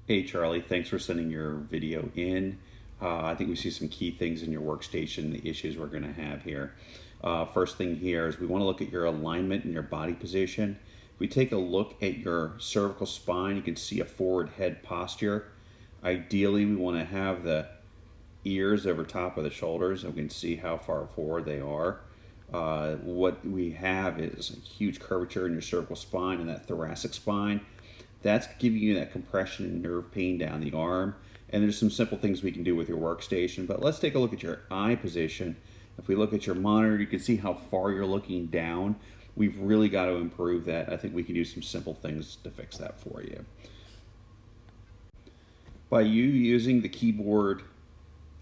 Hey Charlie, thanks for sending your video in. I think we see some key things in your workstation, the issues we're going to have here. First thing here is we want to look at your alignment and your body position. If we take a look at your cervical spine, you can see a forward head posture. Ideally, we want to have the ears over top of the shoulders, and we can see how far forward they are. What we have is a huge curvature in your cervical spine and that thoracic spine. That's giving you that compression and nerve pain down the arm. And there's some simple things we can do with your workstation, but let's take a look at your eye position. If we look at your monitor, you can see how far you're looking down. We've really got to improve that. I think we can do some simple things to fix that for you. By you using the keyboard,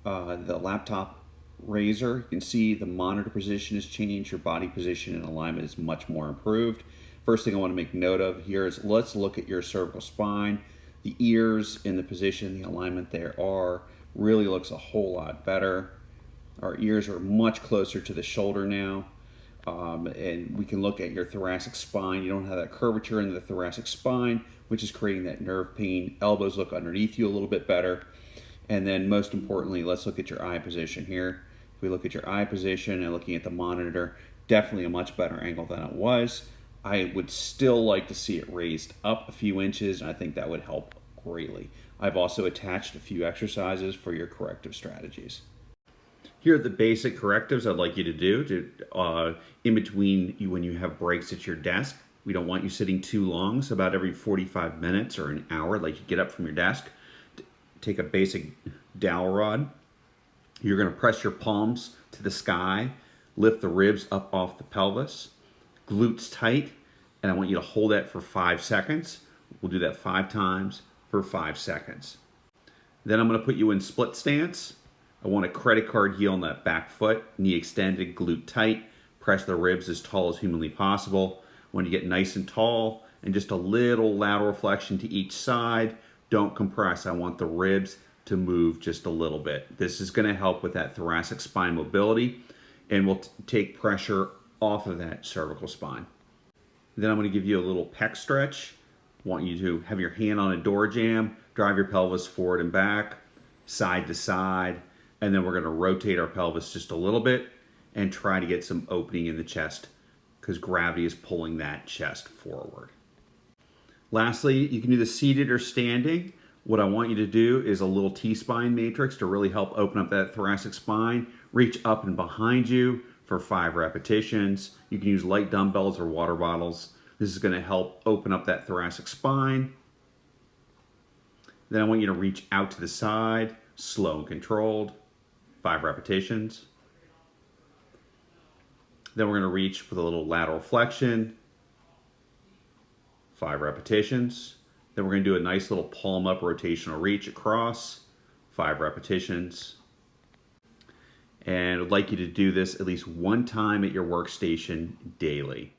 the laptop razor, you can see the monitor position has changed, your body position and alignment is much more improved. First thing I want to make note of here is let's look at your cervical spine. The ears in the position, the alignment there really looks a whole lot better. Our ears are much closer to the shoulder now. And we can look at your thoracic spine. You don't have that curvature in the thoracic spine, which is creating that nerve pain. Elbows look underneath you a little bit better. And then most importantly, let's look at your eye position here. If we look at your eye position and looking at the monitor, definitely a much better angle than it was. I would still like to see it raised up a few inches, and I think that would help greatly. I've also attached a few exercises for your corrective strategies. Here are the basic correctives I'd like you to do in between when you have breaks at your desk. We don't want you sitting too long, so about every 45 minutes or an hour, like you get up from your desk, take a basic dowel rod. You're going to press your palms to the sky, lift the ribs up off the pelvis, glutes tight, and I want you to hold that for 5 seconds. We'll do that 5 times for 5 seconds. Then I'm going to put you in split stance. I want a credit card heel on that back foot, knee extended, glute tight. Press the ribs as tall as humanly possible. When you get nice and tall and just a little lateral flexion to each side, don't compress. I want the ribs to move just a little bit. This is going to help with that thoracic spine mobility and will take pressure off of that cervical spine. Then I'm going to give you a little pec stretch. I want you to have your hand on a door jamb, drive your pelvis forward and back, side to side, and then we're going to rotate our pelvis just a little bit and try to get some opening in the chest because gravity is pulling that chest forward. Lastly, you can do the seated or standing. What I want you to do is a little T-spine matrix to really help open up that thoracic spine. Reach up and behind you for 5 repetitions. You can use light dumbbells or water bottles. This is going to help open up that thoracic spine. Then I want you to reach out to the side, slow and controlled, 5 repetitions. Then we're going to reach with a little lateral flexion, 5 repetitions. Then we're going to do a nice little palm up rotational reach across, 5 repetitions. And I'd like you to do this at least 1 time at your workstation daily.